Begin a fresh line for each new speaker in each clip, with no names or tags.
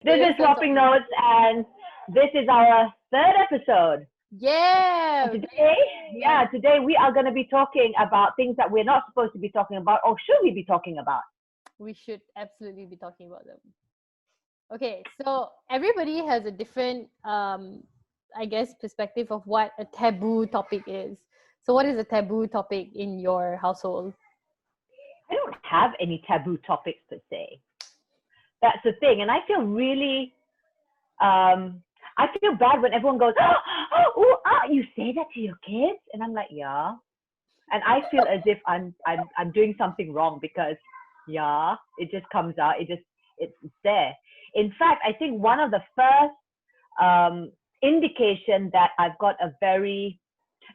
This is Swapping Notes, and this is our third episode.
Yeah.
Today we are going to be talking about things that we're not supposed to be talking about, or should we be talking about?
We should absolutely be talking about them. Okay, so everybody has a different, perspective of what a taboo topic is. So what is a taboo topic in your household?
I don't have any taboo topics per se. That's the thing, and I feel really, I feel bad when everyone goes, you say that to your kids, and I'm like, yeah, and I feel as if I'm doing something wrong because, yeah, it just comes out, it's there. In fact, I think one of the first indication that I've got a very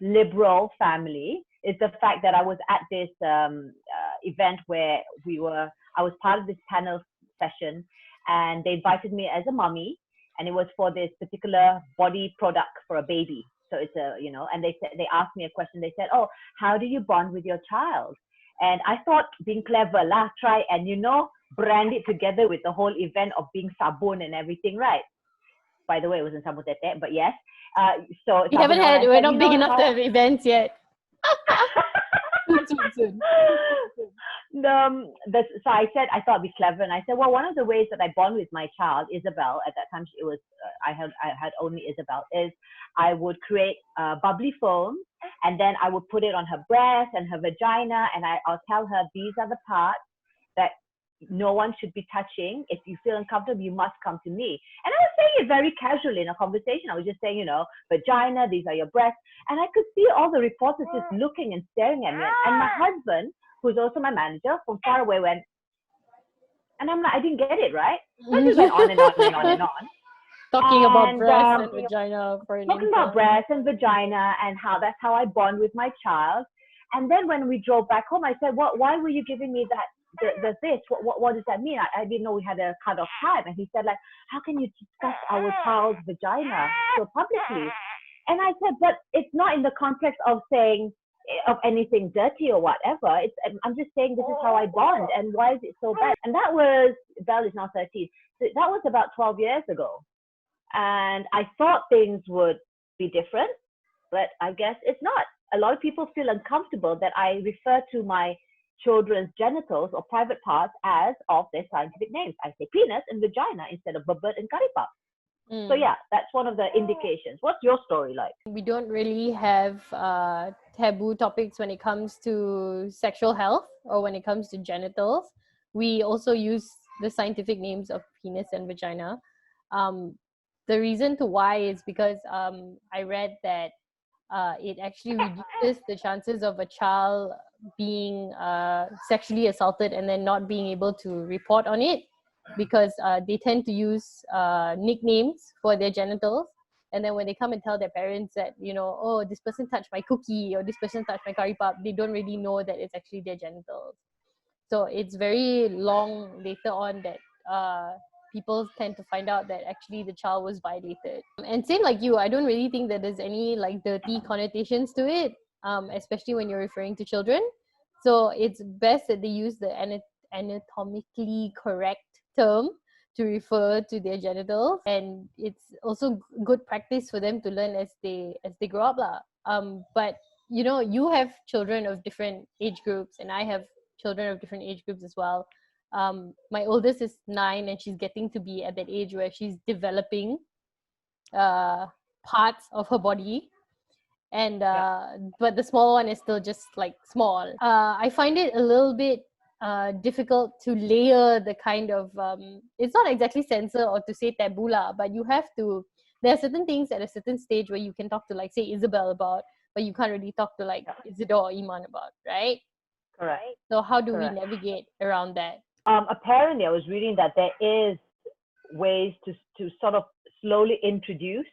liberal family is the fact that I was at this event where I was part of this panel session, and they invited me as a mommy, and it was for this particular body product for a baby. So it's and they asked me a question. They said, oh, how do you bond with your child? And I thought, being clever, try and, brand it together with the whole event of being sabun and everything, right? By the way, it wasn't sabun that, but yes. So
we're not big enough to have events yet. soon.
So I said, I thought it'd be clever, and I said, well, one of the ways that I bond with my child, Isabel, at that time it was I had only Isabel, is I would create bubbly foam, and then I would put it on her breast and her vagina, and I'll tell her, these are the parts that no one should be touching. If you feel uncomfortable, you must come to me. And I was saying it very casually in a conversation. I was just saying, vagina, these are your breasts. And I could see all the reporters just looking and staring at me. And my husband, who's also my manager, from far away went, and I'm like, I didn't get it, right? So I just went on and on and on and on.
Talking about breast and vagina.
Talking about breast and vagina and that's how I bond with my child. And then when we drove back home, I said, why were you giving me that? This, what does that mean? I didn't know we had a cut-off time. And he said, how can you discuss our child's vagina so publicly? And I said, but it's not in the context of saying of anything dirty or whatever. I'm just saying this is how I bond, and why is it so bad? And that was, Belle is now 13. So that was about 12 years ago. And I thought things would be different, but I guess it's not. A lot of people feel uncomfortable that I refer to my children's genitals or private parts as of their scientific names. I say penis and vagina instead of bubbert and karipap. So yeah, that's one of the indications. What's your story like?
We don't really have taboo topics when it comes to sexual health or when it comes to genitals. We also use the scientific names of penis and vagina. The reason to why is because I read that it actually reduces the chances of a child being sexually assaulted and then not being able to report on it, because they tend to use nicknames for their genitals, and then when they come and tell their parents that, oh, this person touched my cookie or this person touched my karipap, they don't really know that it's actually their genitals. So it's very long later on that people tend to find out that actually the child was violated. And same like you, I don't really think that there's any dirty connotations to it, especially when you're referring to children. So it's best that they use the anatomically correct term to refer to their genitals, and it's also good practice for them to learn as they grow up but you have children of different age groups, and I have children of different age groups as well. My oldest is 9, and she's getting to be at that age where she's developing parts of her body, and but the small one is still just small. I find it a little bit difficult to layer the kind of it's not exactly censor or to say taboo but you have to. There are certain things at a certain stage where you can talk to say Isabel about, but you can't really talk to Isidore or Iman about, right?
Correct.
So how do we navigate around that?
Apparently, I was reading that there is ways to sort of slowly introduce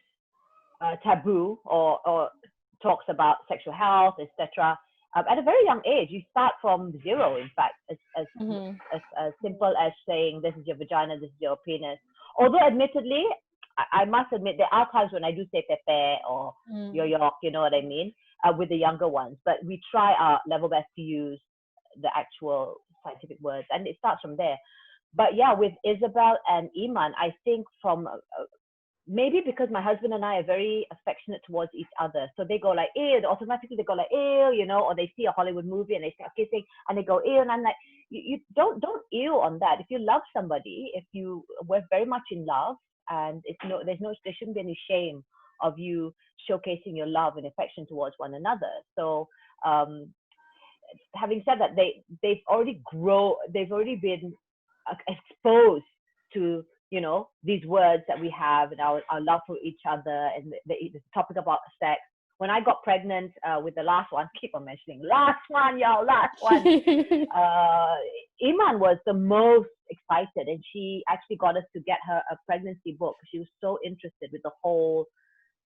taboo or talks about sexual health, etc. At a very young age. You start from 0, in fact, as simple as saying, this is your vagina, this is your penis. Although, admittedly, I must admit, there are times when I do say pepe or yo-yok, you know what I mean, with the younger ones. But we try our level best to use the actual scientific words, and it starts from there. But yeah, with Isabel and Iman, I think from maybe because my husband and I are very affectionate towards each other. So they go like, ew, automatically they go like, ew, you know, or they see a Hollywood movie and they start kissing and they go, ew. And I'm like, you don't ew on that. If you love somebody, if you were very much in love, and there shouldn't be any shame of you showcasing your love and affection towards one another. So having said that, they've already been exposed to, you know, these words that we have and our love for each other, and the topic about sex. When I got pregnant with the last one, keep on mentioning last one, Iman was the most excited, and she actually got us to get her a pregnancy book. She was so interested with the whole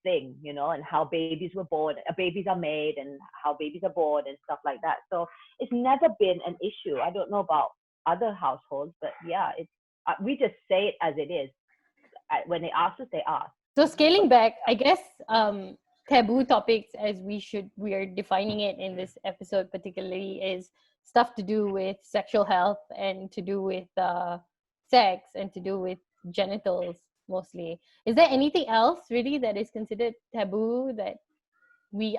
thing, you know, and how babies were born, babies are made, and how babies are born and stuff like that. So it's never been an issue. I don't know about other households, but yeah, it's we just say it as it is. When they ask us, they ask.
So scaling back, I guess taboo topics, as we are defining it in this episode particularly, is stuff to do with sexual health and to do with sex and to do with genitals mostly. Is there anything else really that is considered taboo that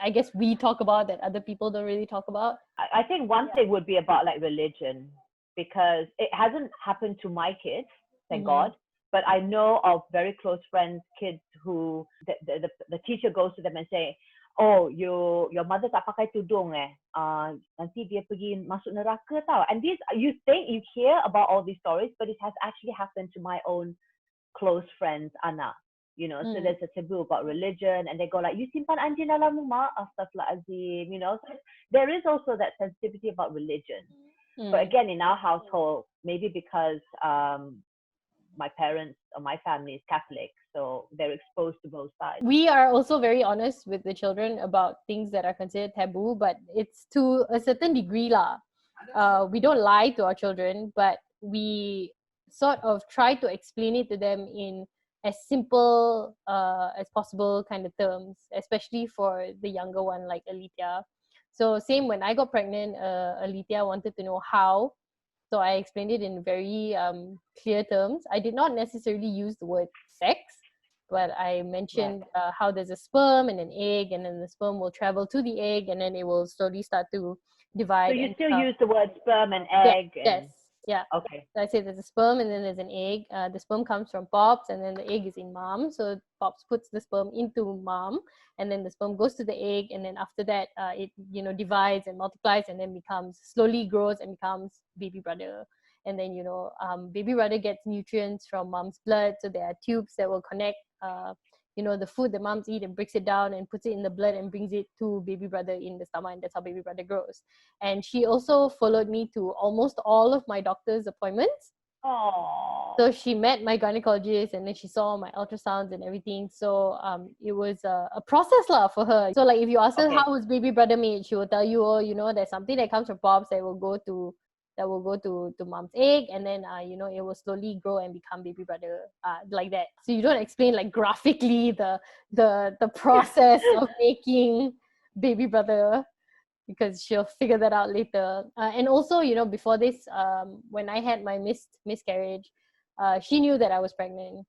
I guess we talk about that other people don't really talk about?
I think one thing would be about like religion, because it hasn't happened to my kids, thank God. But I know of very close friends, kids who the teacher goes to them and say, oh, your mother tak pakai tudung nanti dia pergi masuk neraka tau. And these, you hear about all these stories, but it has actually happened to my own close friends, anak. You know, so there's a taboo about religion, and they go like, you simpan anjing dalam rumah, astaghfirullahalazim, you know. So there is also that sensitivity about religion. But again, in our household, maybe because my parents or my family is Catholic, so they're exposed to both sides.
We are also very honest with the children about things that are considered taboo, but it's to a certain degree lah. We don't lie to our children, but we sort of try to explain it to them in as simple as possible kind of terms, especially for the younger one like Alithia. So same when I got pregnant, Alithia wanted to know how. So I explained it in very clear terms. I did not necessarily use the word sex, but I mentioned how there's a sperm and an egg, and then the sperm will travel to the egg, and then it will slowly start to divide.
So you still use the word sperm and egg?
Yes. Yeah.
Okay.
So I say there's a sperm and then there's an egg. The sperm comes from Pops, and then the egg is in Mom. So Pops puts the sperm into Mom, and then the sperm goes to the egg, and then after that, it divides and multiplies, and then slowly grows and becomes baby brother. And then baby brother gets nutrients from Mom's blood, so there are tubes that will connect. The food that moms eat and breaks it down and puts it in the blood and brings it to baby brother in the stomach, and that's how baby brother grows. And she also followed me to almost all of my doctor's appointments.
Aww.
So she met my gynecologist, and then she saw my ultrasounds and everything. So it was a process lah for her. So like if you ask her how was baby brother made, she will tell you, there's something that comes from Pops that will go to Mom's egg, and then it will slowly grow and become baby brother, like that. So you don't explain like graphically the process of making baby brother, because she'll figure that out later. And also, before this, when I had my miscarriage, she knew that I was pregnant,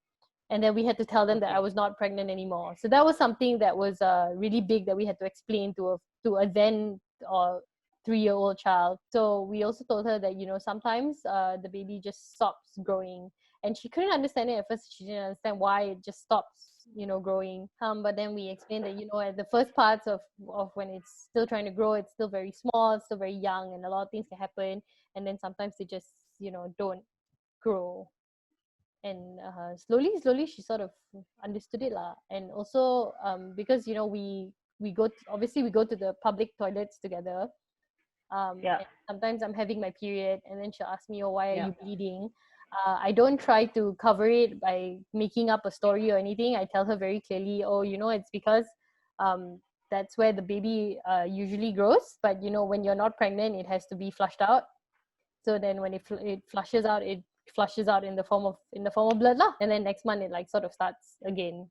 and then we had to tell them that I was not pregnant anymore. So that was something that was really big that we had to explain to a then 3-year-old child. So we also told her that sometimes the baby just stops growing, and she couldn't understand it at first. She didn't understand why it just stops growing. But then we explained that at the first parts of when it's still trying to grow, it's still very small, it's still very young, and a lot of things can happen, and then sometimes they just don't grow. And slowly she sort of understood it lah. And also because we go to the public toilets together. And sometimes I'm having my period, and then she'll ask me, why are you bleeding? I don't try to cover it by making up a story or anything. I tell her very clearly, it's because that's where the baby usually grows, but when you're not pregnant, it has to be flushed out. So then when it flushes out, it flushes out in the form of blood lah, and then next month it like sort of starts again.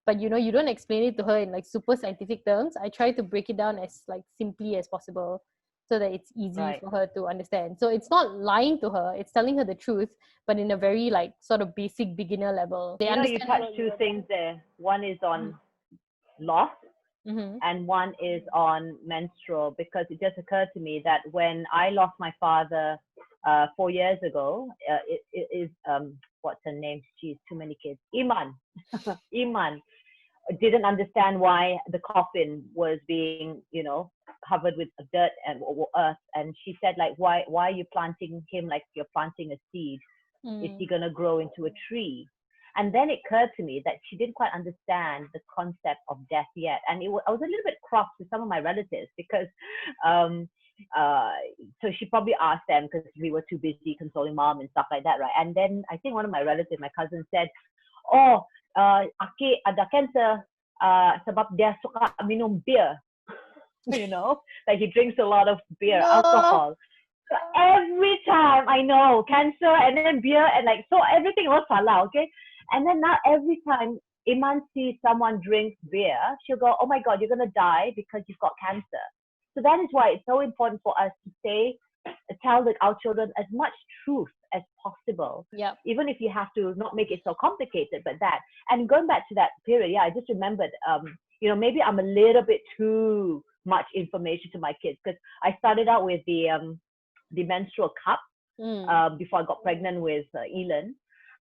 But you don't explain it to her in like super scientific terms. I try to break it down as like simply as possible. so that it's easy
Right.
for her to understand. So it's not lying to her, it's telling her the truth, but in a very like sort of basic beginner level. They
You know, you
understand.
touched two things there. One is on loss,
Mm-hmm.
and one is on menstrual, because it just occurred to me that when I lost my father 4 years ago, it is what's her name? She's too many kids. Iman. Iman didn't understand why the coffin was being, covered with dirt and earth, and she said, like, why are you planting him like you're planting a seed? Is he gonna grow into a tree? And then it occurred to me that she didn't quite understand the concept of death yet. And I was a little bit cross with some of my relatives because, so she probably asked them because we were too busy consoling mom and stuff like that, right? And then I think one of my relatives, my cousin, said, "Oh, Aki ada cancer sebab dia suka minum beer." Like he drinks a lot of beer, alcohol. So every time I know cancer and then beer and like, so everything was salah, okay? And then now every time Iman sees someone drink beer, she'll go, "Oh my God, you're going to die because you've got cancer." So that is why it's so important for us to tell our children as much truth as possible.
Yep.
Even if you have to not make it so complicated, but that. And going back to that period, yeah, I just remembered, maybe I'm a little bit too much information to my kids, because I started out with the menstrual cup before I got pregnant with Elon.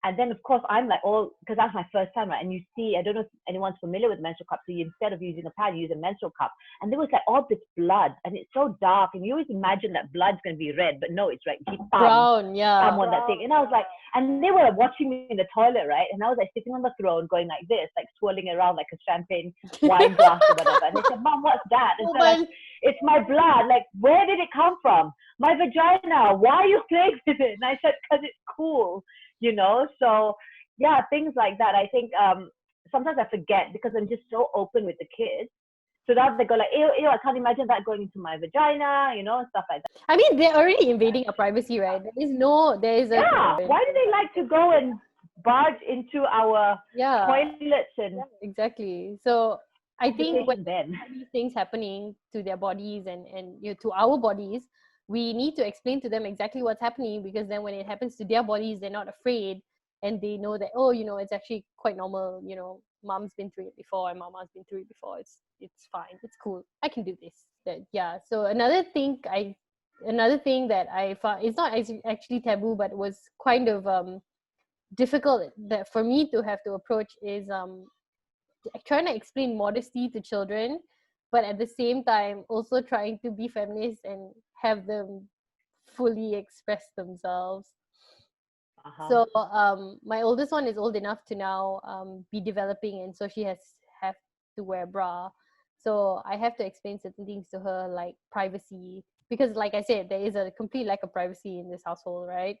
And then, of course, I'm like, because that's my first time, right? And you see, I don't know if anyone's familiar with menstrual cup. So instead of using a pad, you use a menstrual cup. And there was like all this blood, and it's so dark. And you always imagine that blood's going to be red, but no, it's like
brown, yeah.
on that thing. And I was like, and they were watching me in the toilet, right? And I was like sitting on the throne going like this, like swirling around like a champagne wine glass or whatever. And they said, "Mom, what's that?" And so like, "It's my blood." Like, "Where did it come from?" "My vagina." "Why are you playing with it?" And I said, "Because it's cool. So yeah, things like that. I think sometimes I forget because I'm just so open with the kids. So now they go like, "Ew, I can't imagine that going into my vagina," stuff like that.
I mean, they're already invading our privacy, right?
Yeah. Why do they like to go and barge into our toilets and
exactly. So I think when these things happening to their bodies and to our bodies, we need to explain to them exactly what's happening, because then when it happens to their bodies, they're not afraid, and they know that, it's actually quite normal. Mom's been through it before and mama's been through it before. It's fine. It's cool. I can do this. So another thing that I found, it's not actually taboo, but was kind of difficult that for me to have to approach, is trying to explain modesty to children, but at the same time also trying to be feminist and have them fully express themselves. So my oldest one is old enough to now be developing, and so she have to wear a bra. So I have to explain certain things to her, like privacy, because like I said, there is a complete lack of privacy in this household, right?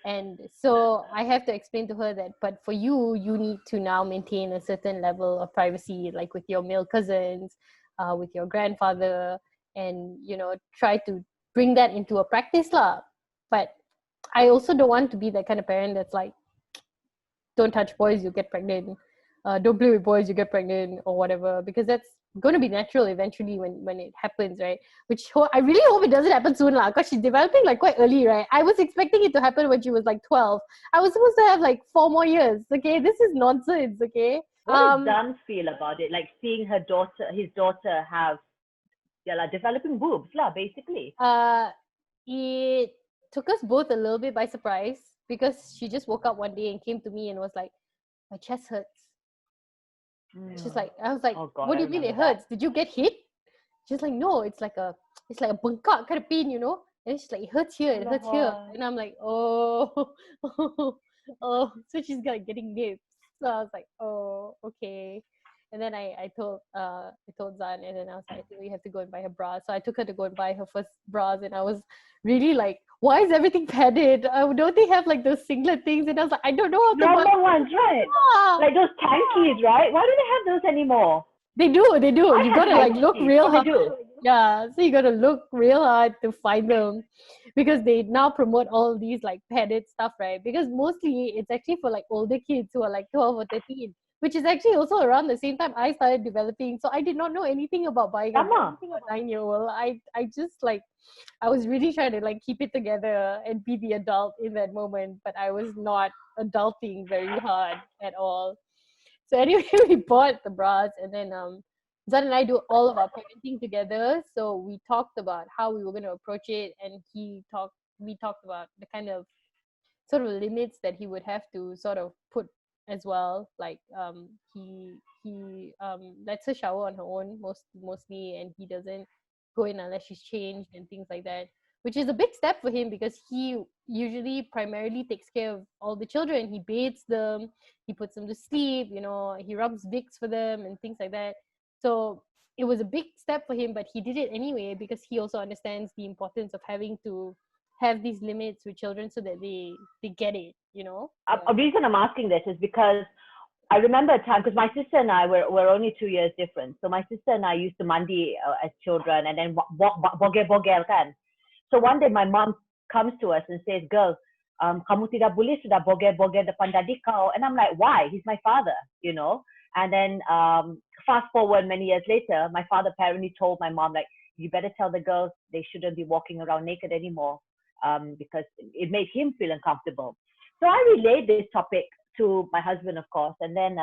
And so I have to explain to her that, but for you need to now maintain a certain level of privacy, like with your male cousins, with your grandfather, and try to bring that into a practice lah. But I also don't want to be that kind of parent that's like, "Don't touch boys, you get pregnant. Don't play with boys, you get pregnant," or whatever, because that's going to be natural eventually when it happens, right? Which I really hope it doesn't happen soon lah, because she's developing like quite early, right? I was expecting it to happen when she was like 12. I was supposed to have like 4 more years. Okay, this is nonsense. Okay.
What does Dan feel about it? Like seeing his daughter have developing boobs lah, basically.
It took us both a little bit by surprise, because she just woke up one day and came to me and was like, "My chest hurts." She's like, I was like,
"Oh God,
what do you mean it hurts? Did you get hit?" She's like, "No, it's like a bengkak kind of pain, And then she's like, "It hurts here, it hurts here." And I'm like, "Oh, oh." So she's getting nips. So I was like, "Oh, okay." And then I told Zan, and then I was like, "We have to go and buy her bras." So I took her to go and buy her first bras, and I was really like, "Why is everything padded? Don't they have like those singlet things?" And I was like, "I don't know how to buy
normal ones, right? Like those tankies, right? Why do they have those anymore?"
They do. You gotta like look real hard.
They do.
Yeah, so you gotta look real hard to find them, because they now promote all these like padded stuff, right? Because mostly it's actually for like older kids who are like 12 or 13, which is actually also around the same time I started developing. So I did not know anything about buying a 9-year-old. I just like, I was really trying to like keep it together and be the adult in that moment, but I was not adulting very hard at all. So anyway, we bought the bras, and then Zan and I do all of our parenting together. So we talked about how we were going to approach it, and we talked about the kind of sort of limits that he would have to sort of put as well. Like he lets her shower on her own mostly, and he doesn't go in unless she's changed and things like that, which is a big step for him because he usually primarily takes care of all the children. He bathes them, he puts them to sleep, he rubs Vicks for them and things like that. So it was a big step for him, but he did it anyway because he also understands the importance of having to have these limits with children so that they get it.
A reason I'm asking this is because I remember a time, because my sister and I were only 2 years different. So my sister and I used to mandi as children and then bogel kan. So one day my mom comes to us and says, "Girl, kamu tidak boleh sudah bogel depan daddy kau." And I'm like, "Why? He's my father, And then fast forward many years later, my father apparently told my mom, like, "You better tell the girls they shouldn't be walking around naked anymore." Because it made him feel uncomfortable. So I relayed this topic to my husband, of course, and then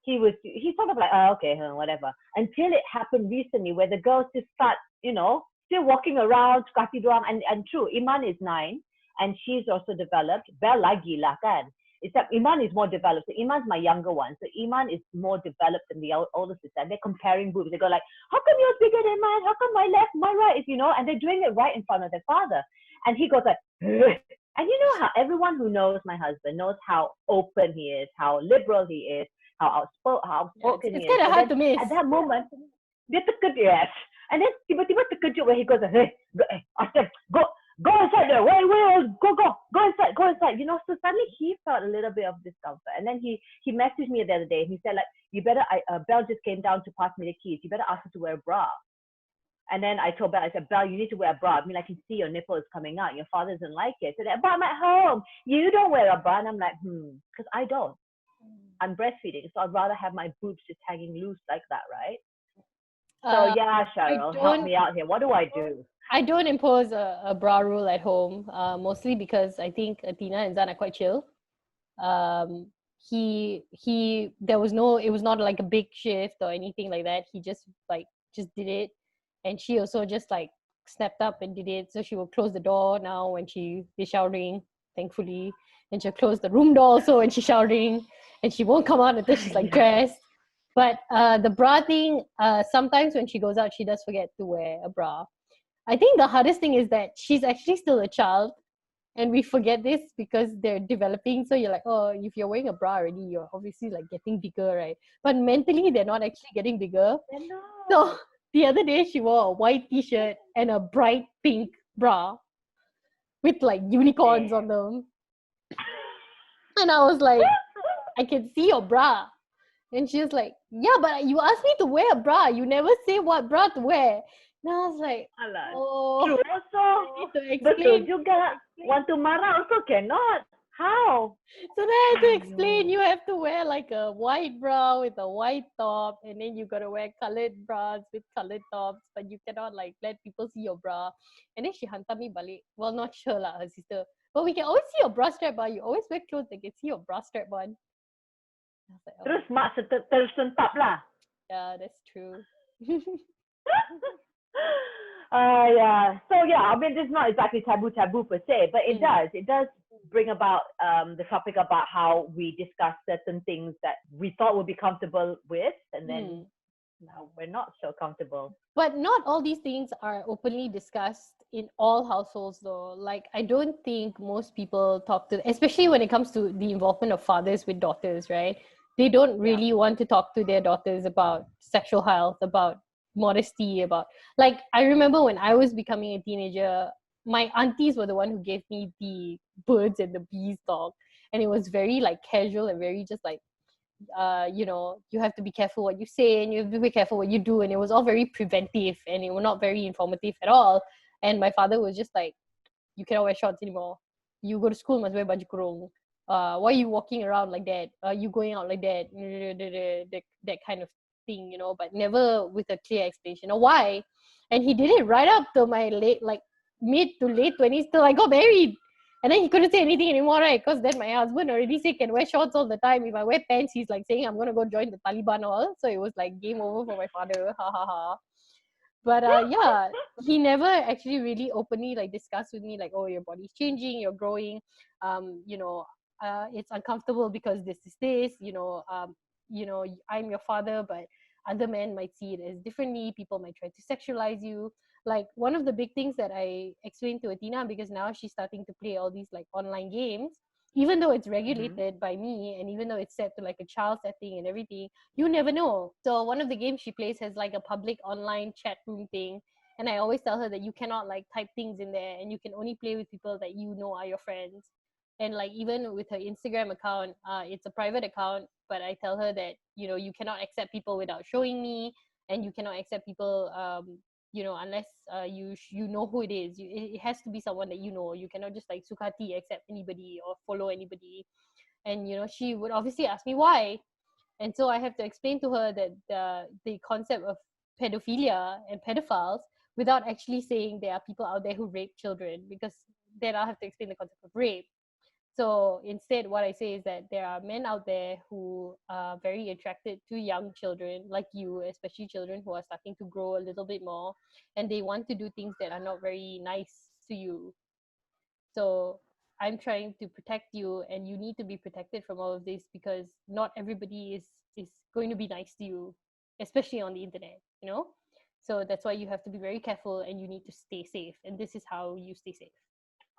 he sort of like, okay, whatever. Until it happened recently where the girls just start, still walking around, skati doang, and true, Iman is 9, and she's also developed. Bel lagi lah kan. Except Iman is more developed. So Iman's my younger one. So Iman is more developed than the older sister. And they're comparing boobs. They go like, "How come yours bigger than mine? How come my left, my right is, And they're doing it right in front of their father. And he goes like, and you know how everyone who knows my husband knows how open he is, how liberal he is, how outspoken he is.
It's kind of hard to miss.
At that moment, dia terkejut, yes. And then tiba-tiba terkejut where he goes, "Hey, go inside there. Wait, go inside. So suddenly he felt a little bit of discomfort. And then he messaged me the other day. He said, like, "You better, Belle just came down to pass me the keys. You better ask her to wear a bra." And then I told Belle, I said, "Belle, you need to wear a bra. I mean, I can see your nipples coming out. Your father doesn't like it." So that, "But I'm at home. You don't wear a bra." And I'm like, because I don't. I'm breastfeeding. So I'd rather have my boobs just hanging loose like that, right? So yeah, Sheril, help me out here. What do I do?
I don't impose a bra rule at home, mostly because I think Athena and Zan are quite chill. It was not like a big shift or anything like that. He just did it. And she also just like snapped up and did it. So she will close the door now when she is showering, thankfully. And she'll close the room door also when she's showering. And she won't come out until she's like dressed. But the bra thing, sometimes when she goes out, she does forget to wear a bra. I think the hardest thing is that she's actually still a child, and we forget this because they're developing. So you're like, oh, if you're wearing a bra already, you're obviously like getting bigger, right? But mentally, they're not actually getting bigger. So the other day, she wore a white t-shirt and a bright pink bra with like unicorns on them. And I was like, "I can see your bra." And she was like, "Yeah, but you asked me to wear a bra. You never say what bra to wear." And I was like,
true also. Betul juga. Want to marah also cannot. How?
So then I had to explain, you have to wear like a white bra with a white top, and then you gotta wear colored bras with colored tops, but you cannot like let people see your bra. And then she hantar me balik. Well, not sure lah, her sister. But we can always see your bra strap on. You always wear clothes that can see your bra strap on. Like,
terus mak tersentap lah.
Yeah, that's true.
Yeah. So yeah, I mean, it's not exactly taboo per se, but it does bring about the topic about how we discuss certain things that we thought would be comfortable with, and then now we're not so comfortable.
But not all these things are openly discussed in all households though. Like, I don't think most people talk to, especially when it comes to the involvement of fathers with daughters, right? They don't really want to talk to their daughters about sexual health, about modesty, about, like, I remember when I was becoming a teenager, my aunties were the one who gave me the birds and the bees talk, and it was very like casual and very just like, you have to be careful what you say and you have to be careful what you do, and it was all very preventive and it was not very informative at all. And my father was just like, you cannot wear shorts anymore, you go to school must wear baju kurung, why are you walking around like that? Are you going out like that? That kind of thing, but never with a clear explanation of why. And he did it right up to my mid to late 20s till I got married. And then he couldn't say anything anymore, right? Because then my husband already said can wear shorts all the time. If I wear pants, he's like saying I'm gonna go join the Taliban all. So it was like game over for my father. Ha ha ha. But yeah, he never actually really openly like discussed with me like, oh, your body's changing, you're growing, it's uncomfortable because this is this, I'm your father, but other men might see it as differently. People might try to sexualize you. Like one of the big things that I explained to Athena, because now she's starting to play all these like online games, even though it's regulated by me, and even though it's set to like a child setting and everything, you never know. So one of the games she plays has like a public online chat room thing, and I always tell her that you cannot like type things in there, and you can only play with people that you know are your friends. And like even with her Instagram account, it's a private account, but I tell her that you cannot accept people without showing me, and you cannot accept people unless you know who it is. It has to be someone that you know. You cannot just like sukati accept anybody or follow anybody. And she would obviously ask me why, and so I have to explain to her that the concept of pedophilia and pedophiles, without actually saying there are people out there who rape children, because then I'll have to explain the concept of rape. So instead, what I say is that there are men out there who are very attracted to young children like you, especially children who are starting to grow a little bit more, and they want to do things that are not very nice to you. So I'm trying to protect you, and you need to be protected from all of this, because not everybody is going to be nice to you, especially on the internet, So that's why you have to be very careful, and you need to stay safe. And this is how you stay safe.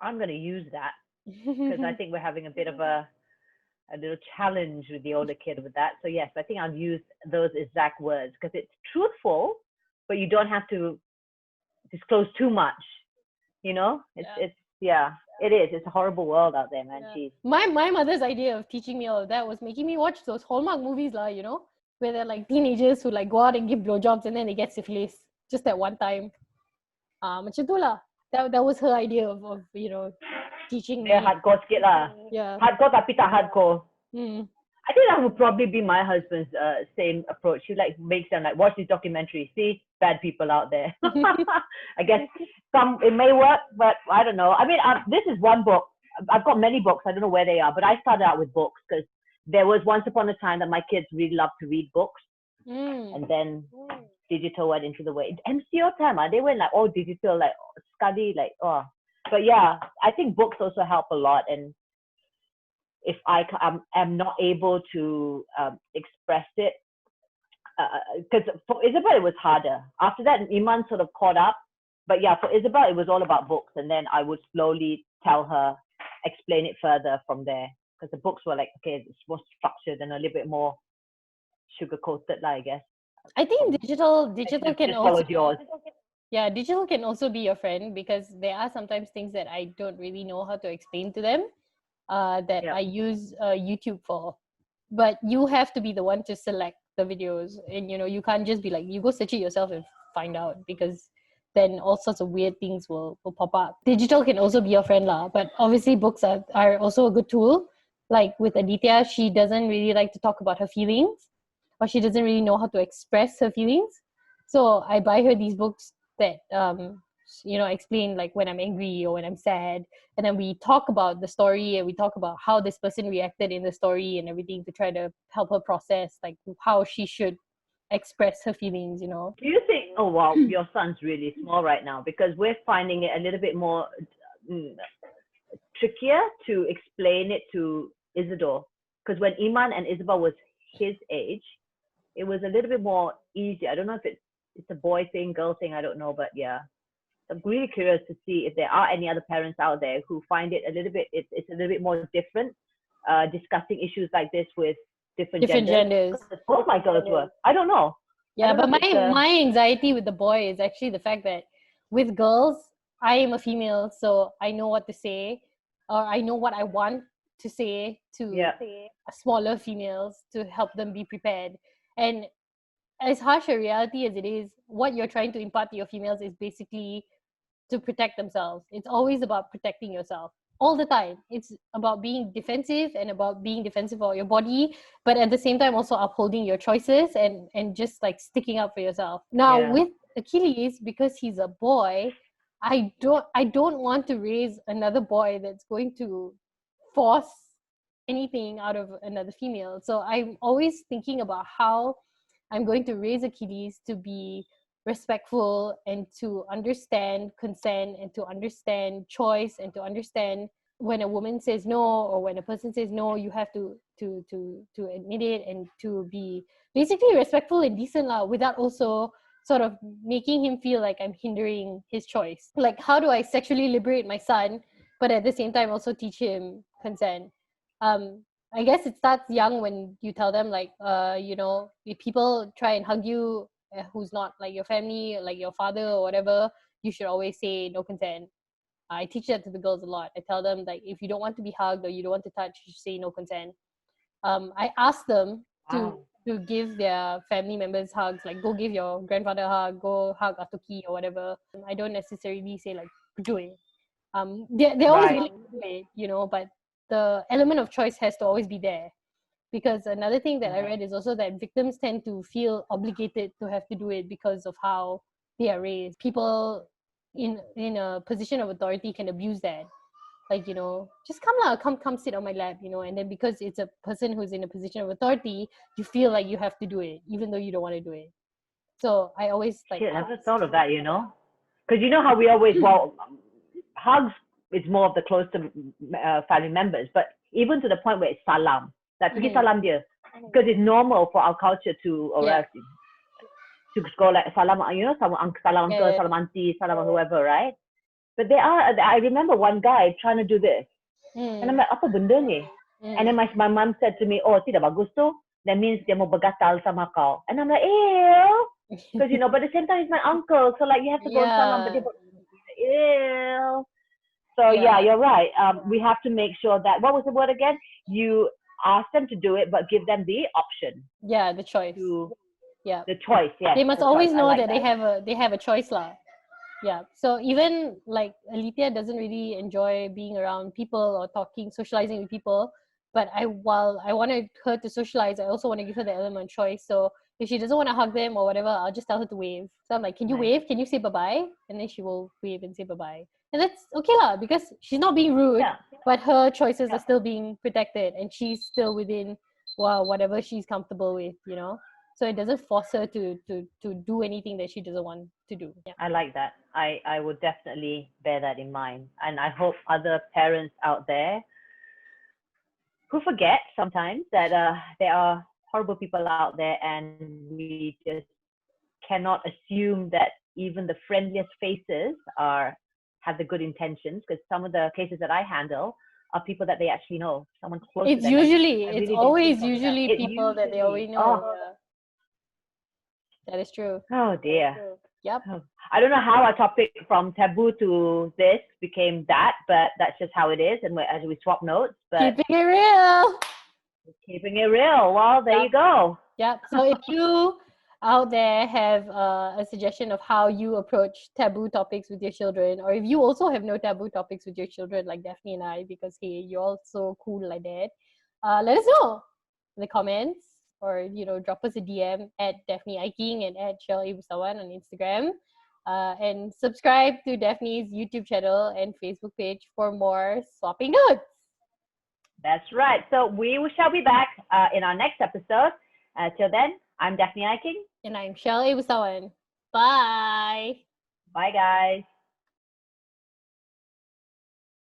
I'm going to use that, because I think we're having a bit of a little challenge with the older kid with that. So yes, I think I'll use those exact words, because it's truthful, but you don't have to disclose too much. It is. It's a horrible world out there, man. Jeez.
My mother's idea of teaching me all of that was making me watch those Hallmark movies, where they're like teenagers who like go out and give blowjobs and then they get syphilis just at one time. Macam tu lah. That was her idea of teaching me.
Yeah, hardcore sikit lah.
Yeah.
Hardcore tapi tak hardcore.
Mm.
I think that would probably be my husband's same approach. He like makes them like watch these documentaries. See bad people out there. I guess it may work, but I don't know. I mean, this is one book. I've got many books. I don't know where they are, but I started out with books because there was once upon a time that my kids really loved to read books, and then digital went into the way. MCO time, they went like all digital, like study, like oh. But yeah, I think books also help a lot. And if I am not able to express it, because for Isabel it was harder. After that, Iman sort of caught up. But yeah, for Isabel it was all about books, and then I would slowly tell her, explain it further from there. Because the books were like, okay, it's more structured and a little bit more sugar-coated, I guess.
I think digital can also
yours.
Yeah, digital can also be your friend, because there are sometimes things that I don't really know how to explain to them that I use YouTube for. But you have to be the one to select the videos, and you can't just be like, you go search it yourself and find out, because then all sorts of weird things will pop up. Digital can also be your friend lah, but obviously books are also a good tool. Like with Aditya, she doesn't really like to talk about her feelings, or she doesn't really know how to express her feelings. So I buy her these books that explain like when I'm angry or when I'm sad, and then we talk about the story, and we talk about how this person reacted in the story and everything, to try to help her process like how she should express her feelings.
Do you think, oh wow, your son's really small right now, because we're finding it a little bit more trickier to explain it to Isidore, because when Iman and Isabel was his age, it was a little bit more easy. I don't know if it's a boy thing, girl thing, I don't know, but yeah. I'm really curious to see if there are any other parents out there who find it a little bit, it's a little bit more different, discussing issues like this with different genders. Both my girls were. I don't know.
Yeah, but my anxiety with the boy is actually the fact that with girls, I am a female, so I know what to say, or I know what I want to say to smaller females to help them be prepared. And as harsh a reality as it is, what you're trying to impart to your females is basically to protect themselves. It's always about protecting yourself. all the time. It's about being defensive and about being defensive about your body, but at the same time also upholding your choices and just like sticking up for yourself. Now with Achilles, because he's a boy, I don't want to raise another boy that's going to force anything out of another female. So I'm always thinking about how I'm going to raise Achilles to be respectful and to understand consent and to understand choice and to understand when a woman says no or when a person says no, you have to admit it and to be basically respectful and decent without also sort of making him feel like I'm hindering his choice. Like, how do I sexually liberate my son, but at the same time also teach him consent? I guess it starts young when you tell them like, if people try and hug you who's not like your family, like your father or whatever, you should always say no consent. I teach that to the girls a lot. I tell them like, if you don't want to be hugged or you don't want to touch, you should say no consent. I ask them to give their family members hugs, like go give your grandfather a hug, go hug Atuki or whatever. I don't necessarily say like do it. They're always willing to do it, but the element of choice has to always be there. Because another thing that I read is also that victims tend to feel obligated to have to do it because of how they are raised. People in a position of authority can abuse that. Like, just come sit on my lap, and then because it's a person who's in a position of authority, you feel like you have to do it, even though you don't want to do it. So I always like...
I never thought of that, Because you know how we always, hugs is more of the close to family members, but even to the point where it's salam. Like, pergi salam dia. Because it's normal for our culture to, or else, to go like salam, salam uncle, salam auntie, salam whoever, right? But I remember one guy trying to do this. And I'm like, apa benda ni? And then my mom said to me, oh, tidak bagus tu. That means dia mau bergatal sama kau. And I'm like, ew. Because, but at the same time, he's my uncle. So, like, you have to go salam. But ew. So, you're right. We have to make sure that, what was the word again? You ask them to do it, but give them the option.
Yeah, the choice.
The choice, yeah.
They must always know that they have a choice lah. Yeah. So even like Alithia doesn't really enjoy being around people or talking, socializing with people. But while I wanted her to socialize, I also want to give her the element of choice. So if she doesn't want to hug them or whatever, I'll just tell her to wave. So I'm like, can you wave? Can you say bye-bye? And then she will wave and say bye-bye. And that's okay lah, because she's not being rude, but her choices are still being protected and she's still within whatever she's comfortable with, So it doesn't force her to do anything that she doesn't want to do. Yeah.
I like that. I would definitely bear that in mind. And I hope other parents out there who forget sometimes that there are horrible people out there and we just cannot assume that even the friendliest faces have the good intentions, because some of the cases that I handle are people that they actually know, someone close to them.
It's always usually people that they already know. That is true.
Oh dear.
Yep.
I don't know how our topic from taboo to this became that, but that's just how it is. And as we swap notes, but
keeping it real.
Keeping it real. Well, there you go.
Yep. So if you out there have a suggestion of how you approach taboo topics with your children, or if you also have no taboo topics with your children like Daphne and I, because hey, you're all so cool like that, let us know in the comments, or drop us a DM at Daphne Iking and at Sheril A on Instagram, and subscribe to Daphne's YouTube channel and Facebook page for more swapping notes.
That's right. So we shall be back in our next episode. Till then, I'm Daphne Iking.
And I'm Sheril A. Bye.
Bye, guys.